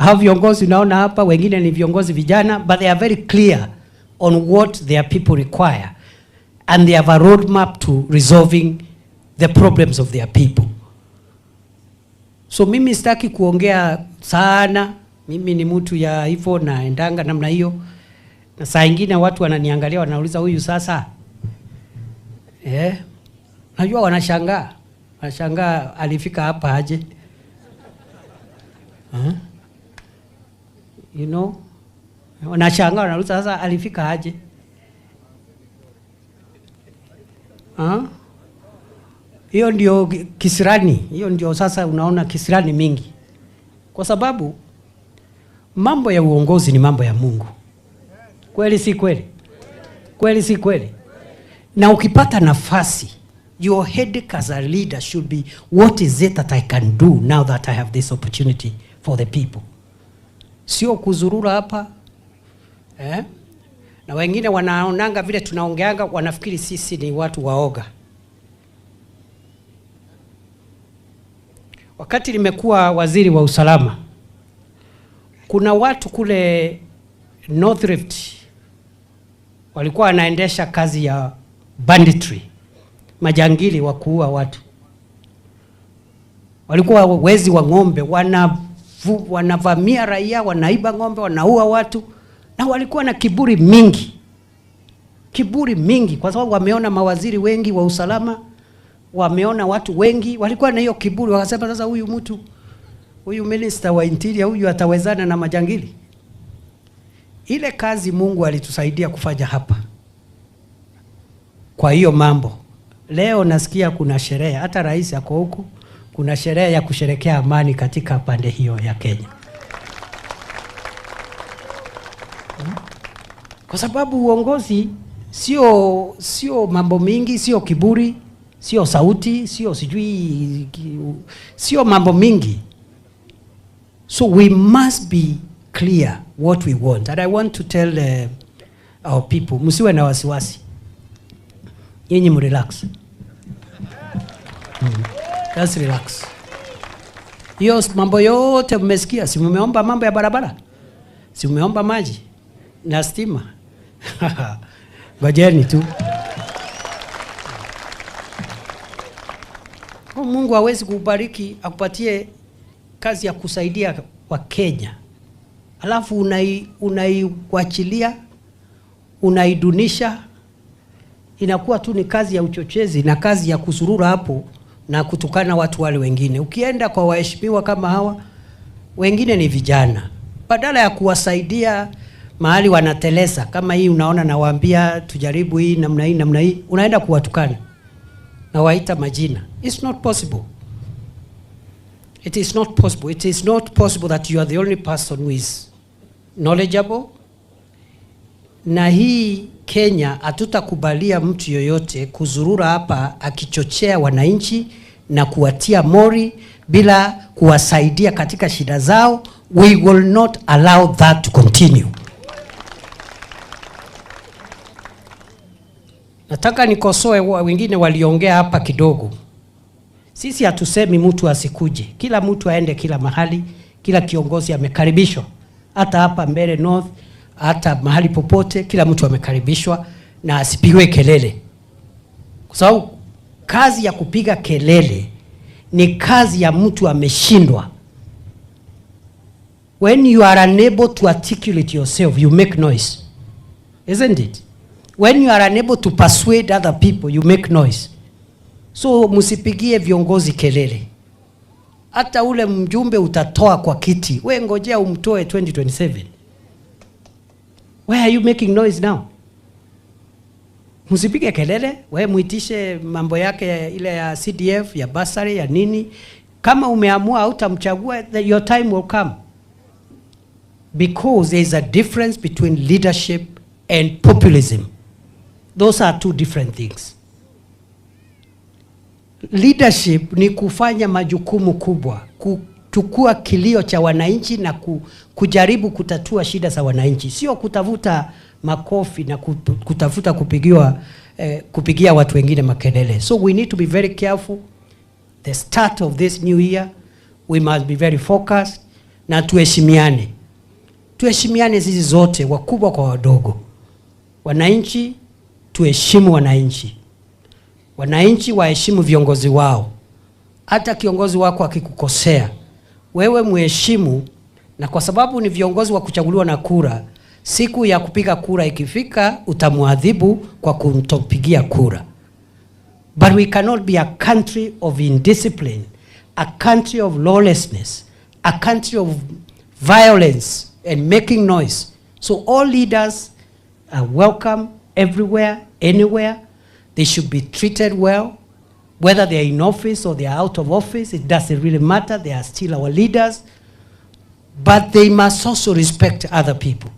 Hao viongozi unaona hapa wengine ni viongozi vijana, but they are very clear on what their people require, and they have a roadmap to resolving the problems of their people. So mimi sitaki kuongea sana, mimi ni mtu ya hivyo na endanga namna hiyo. Na saa nyingine watu wananiangalia wanauliza huyu sasa najua wanashangaa alifika hapa aje. You know, wanashangaa wanauliza sasa alifika aje. Hiyo ndio kisirani, hiyo ndio sasa unaona kisirani mingi. Kwa sababu mambo ya uongozi ni mambo ya Mungu. Kweli si kweli? Kweli si kweli? Na ukipata nafasi, your headache as a leader should be, what is it that I can do now that I have this opportunity for the people? Sio kuzurura hapa. Na wengine wanaonanga vile tunaongeanga wanafikiri sisi ni watu waoga. Wakati nimekuwa waziri wa usalama, kuna watu kule North Rift walikuwa wanaendesha kazi ya banditry, majangili wa kuua watu. Walikuwa wezi wa ng'ombe, wanavamia raia, wanaiba ng'ombe, wanaua watu, na walikuwa na kiburi mingi. Kiburi mingi kwa sababu wameona mawaziri wengi wa usalama, wameona watu wengi, walikuwa na hiyo kiburi, wakasema sasa huyu minister wa interior huyu atawezana na majangili. Ile kazi Mungu alitusaidia kufanya hapa. Kwa hiyo mambo, leo nasikia kuna sherehe, hata rais yako huko, kuna sherehe ya kusherekea amani katika pande hiyo ya Kenya. Kwa sababu uongozi sio mambo mingi, sio kiburi, sio sauti, sio mambo mingi. So we must be clear what we want. And I want to tell our people, msiwe na wasiwasi. Nyinyi mrelax. Just relax. Hiyo mambo yote mmesikia, si mmeomba mambo ya barabara? Si mmeomba maji na stima? Ngojeni tu. Mungu hawezi kubariki akupatie kazi ya kusaidia wa Kenya, alafu unaiwachilia, unaidunisha, inakuwa tu ni kazi ya uchochezi na kazi ya kusurura hapo na kutukana watu wale wengine. Ukienda kwa waheshimiwa kama hawa, wengine ni vijana, badala ya kuwasaidia mahali wanatelesa kama hii, unaona nawaambia tujaribu hii namna hii, unaenda kuwatukana na waita majina. It's not possible. It is not possible. It is not possible that you are the only person who is knowledgeable. Na hii Kenya hatutakubalia mtu yoyote kuzurura hapa akichochea wananchi na kuwatia mori bila kuwasaidia katika shida zao. We will not allow that to continue. Nataka nikosoe wengine waliongea hapa kidogo. Sisi hatusemi mtu asikuje. Kila mtu aende kila mahali, kila kiongozi amekaribishwa. Hata hapa mbele North, hata mahali popote, kila mtu amekaribishwa na asipigwe kelele. Kwa sababu kazi ya kupiga kelele ni kazi ya mtu ameshindwa. When you are unable to articulate yourself, you make noise. Isn't it? When you are unable to persuade other people, you make noise. So msipigie viongozi kelele. Hata ule mjumbe utatoa kwa kiti, we ngojea umtoe 2027. Why are you making noise now? Msipige kelele, we muitishe mambo yake ile ya CDF, ya basari, ya nini. Kama umeamua hautamchagua, your time will come. Because there is a difference between leadership and populism. Those are two different things. Leadership ni kufanya majukumu kubwa, kuchukua kilio cha wananchi na kujaribu kutatua shida za wananchi, sio kutafuta makofi na kutafuta kupigia watu wengine makelele. So we need to be very careful. The start of this new year, we must be very focused. na tuheshimiane. Tuheshimiane sisi zote, wakubwa kwa wadogo. Wananchi tuheshimu wananchi. Wananchi waheshimu viongozi wao. Hata kiongozi wako akikukosea, wewe muheshimu, na kwa sababu ni viongozi wa kuchaguliwa na kura, siku ya kupiga kura ikifika utamuadhibu kwa kumtopigia kura. But we cannot be a country of indiscipline, a country of lawlessness, a country of violence and making noise. So all leaders are welcome everywhere, anywhere. They should be treated well. Whether they are in office or they are out of office, it doesn't really matter. They are still our leaders. But they must also respect other people.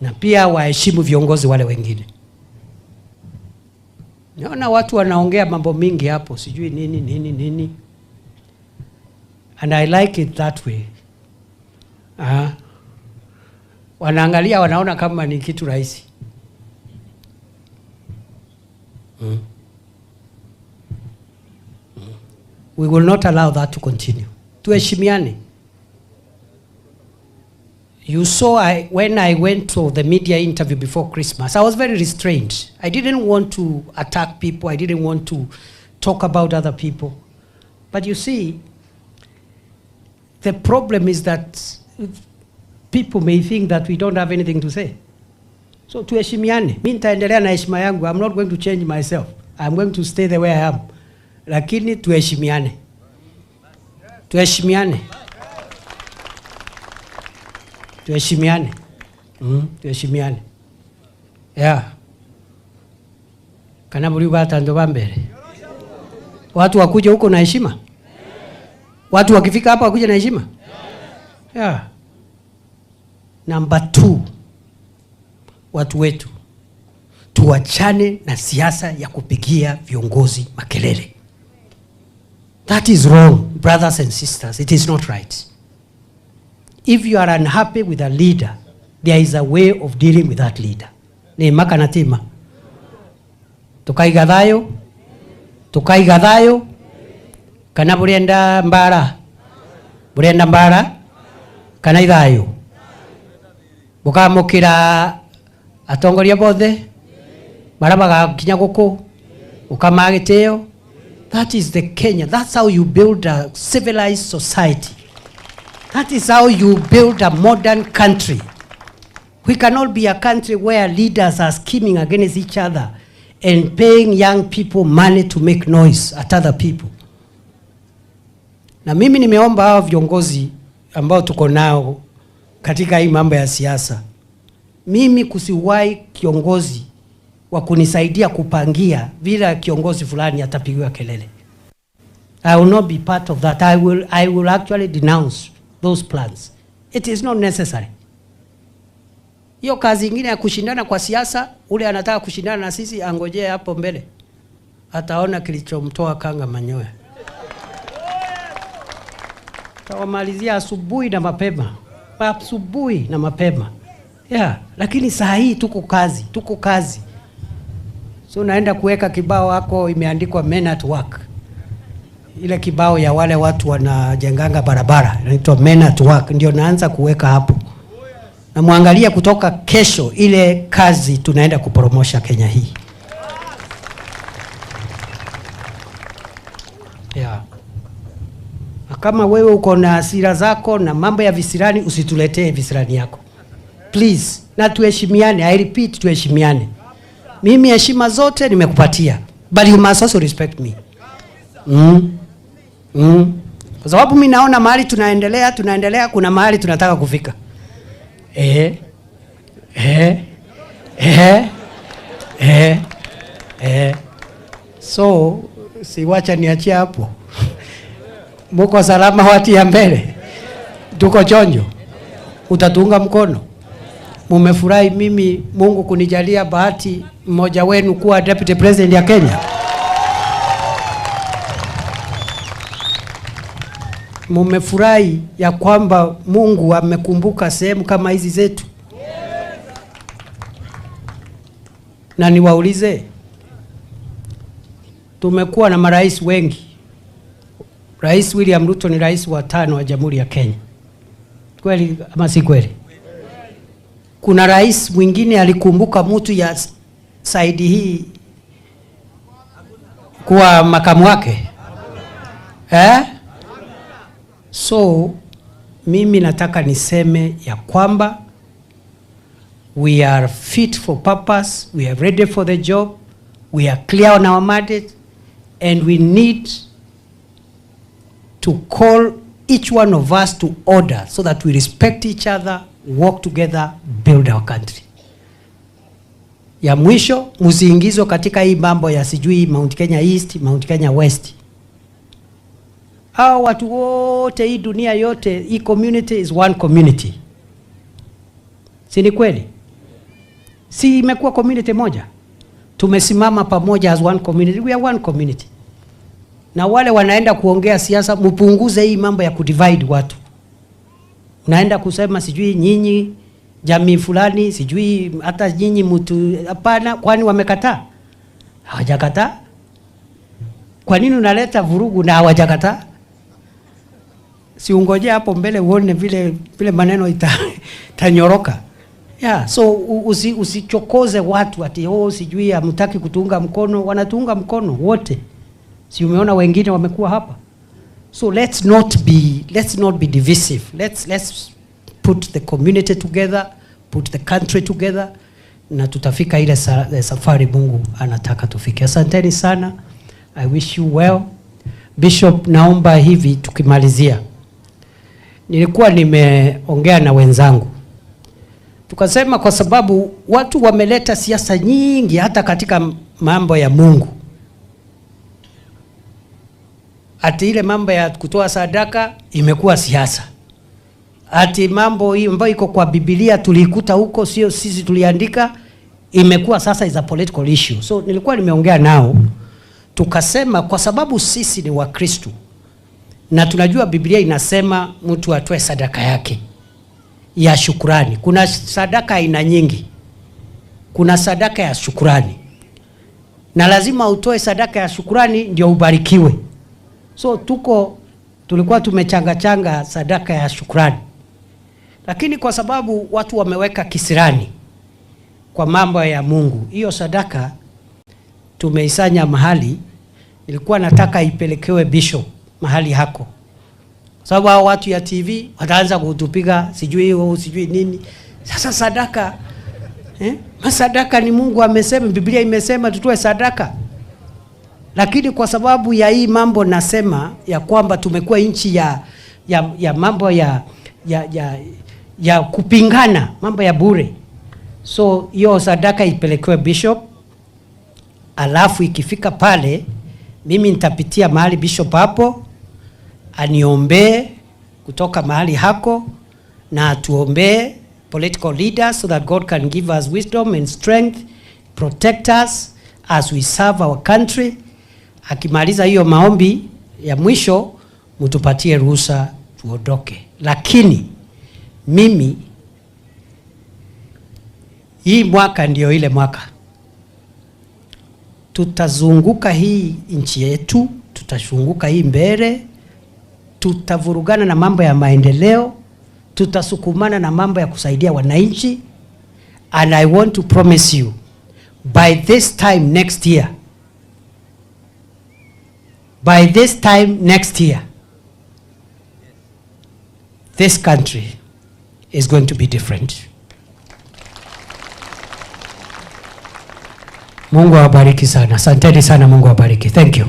Na pia waheshimu viongozi wale wengine. Naona watu wanaongea mambo mingi hapo, sijui nini. And I like it that way. Wanaangalia, wanaona kama ni kitu rahisi. We will not allow that to continue. Tuheshimiane. You saw when I went to the media interview before Christmas, I was very restrained. I didn't want to attack people. I didn't want to talk about other people. But you see, the problem is that people may think that we don't have anything to say. So tuheshimiane. Mimi nitaendelea na heshima yangu. I'm not going to change myself. I'm going to stay the way I am. Lakini tuheshimiane. Tuheshimiane. Tuheshimiane. Tuheshimiane. Yeah. Kana buri batando bambere. Watu wakuje huko na heshima? Watu wakifika hapa wakuje na heshima? Yeah. Number 2. Watu wetu tuachane na siasa ya kupigia viongozi makelele. That is wrong, brothers and sisters. It is not right. If you are unhappy with a leader, there is a way of dealing with that leader. Ni makanatima. Tukaigathayo. Kana burenda mbara. Burenda mbara. Kana ithayo. Bukamukira atongoria bothe. Marabaga kinya guku. Ukamagiteo. That is the Kenya. That's how you build a civilized society. That is how you build a modern country. We cannot be a country where leaders are scheming against each other and paying young people money to make noise at other people. Na mimi nimeomba hao viongozi ambao tuko nao katika hii mambo ya siasa. Mimi kusiwahi kiongozi wa kunisaidia kupangia vile kiongozi fulani atapigiwa kelele. I will not be part of that. I will actually denounce those plans. It is not necessary. Hiyo kazi nyingine ya kushindana kwa siasa, ule anataka kushindana na sisi angojee hapo mbele. Ataona kilichomtoa kanga manyoya. Tawamalizia asubuhi na mapema. Asubuhi na mapema. Yeah, lakini saa hii tuko kazi. So naenda kuweka kibao hako imeandikwa Men at Work. Ile kibao ya wale watu wanajenganga barabara inaitwa Men at Work, ndio naanza kuweka hapo. Na muangalia kutoka kesho ile kazi tunaenda kupromosha Kenya hii. Yeah. Kama wewe uko na hasira zako na mambo ya visirani, usituletee visirani yako. Please, na tuheshimiane. I repeat, tuheshimiane. Mimi heshima zote nimekupatia, but you must also respect me. Kwa sababu mimi naona mahali tunaendelea kuna mahali tunataka kufika. So siwacha niachie hapo. Muko salama wati ya mbele. Tuko chonjo. Utatuunga mkono. Mumefurahi mimi Mungu kunijalia bahati mmoja wenu kuwa deputy president ya Kenya. Mumefurahi ya kwamba Mungu amekumbuka sehemu kama hizi zetu. Na niwaulize, tumekuwa na marais wengi Rais William Ruto ni rais wa 5 wa Jamhuri ya Kenya. Kweli ama si kweli? Kuna rais mwingine alikumbuka mtu ya saidi hii kuwa makamu wake? So mimi nataka niseme ya kwamba we are fit for purpose, we are ready for the job, we are clear on our mandate, and we need to call each one of us to order so that we respect each other, work together, build our country. Ya mwisho, msiingizwe katika hii mambo ya sijui Mount Kenya East, Mount Kenya West. Hao watu wote, hii dunia yote, hii community is one community. Si ni kweli? Si imekuwa community moja? Tumesimama pamoja as one community. We are one community. Na wale wanaenda kuongea siasa, mpunguze hii mambo ya kudivide watu. Unaenda kusema sijui nyinyi jamii fulani, sijui hata nyinyi mtu, hapana. Kwani wamekataa? Hawajakataa. Kwa nini unaleta vurugu na hawajakataa? Si ungoje hapo mbele uone vile maneno itanyoroka. Yeah, so usichokoze watu ati sijui hamtaki kutuunga mkono. Wanatuunga mkono wote. Si umeona wengine wamekuwa hapa. So let's not be divisive. Let's put the community together, put the country together, na tutafika ile safari Mungu anataka tufike. Asanteni sana. I wish you well. Bishop, naomba hivi tukimalizia. Nilikuwa nimeongea na wenzangu. Tukasema kwa sababu watu wameleta siasa nyingi hata katika mambo ya Mungu. Ati ile mambo ya kutoa sadaka imekuwa siasa. Ati mambo hii ambayo iko kwa Biblia tulikuta huko, sio sisi tuliandika, imekuwa sasa is a political issue. So nilikuwa nimeongea nao, tukasema kwa sababu sisi ni Wakristo na tunajua Biblia inasema mtu atoe sadaka yake ya shukrani. Kuna sadaka aina nyingi. Kuna sadaka ya shukrani. Na lazima utoe sadaka ya shukrani ndio ubarikiwe. So tulikuwa tumechanga sadaka ya shukrani. Lakini kwa sababu watu wameweka kisirani kwa mambo ya Mungu, hiyo sadaka tumeisanya mahali. Nilikuwa nataka ipelekewe bishop mahali hako. Sababu hao watu ya TV wataanza kutupiga sijui nini. Sasa sadaka sadaka ni Mungu amesema, Biblia imesema tutoe sadaka. Lakini kwa sababu ya hii mambo nasema ya kwamba tumekuwa nchi ya mambo ya kupingana, mambo ya bure. So hiyo sadaka ipelekewe bishop. Alafu ikifika pale mimi nitapitia mahali bishop hapo aniombe kutoka mahali hako, na tuombe political leaders so that God can give us wisdom and strength, protect us as we serve our country. Akimaliza hiyo maombi ya mwisho, mtupatie ruhusa tuondoke. Lakini mimi hii mwaka ndio ile mwaka tutazunguka hii nchi yetu, tutashunguka hii mbele, tutavurugana na mambo ya maendeleo, tutasukumana na mambo ya kusaidia wananchi. And I want to promise you, by this time next year, this country is going to be different. Mungu awabariki sana. Asanteni sana. Mungu awabariki. Thank you.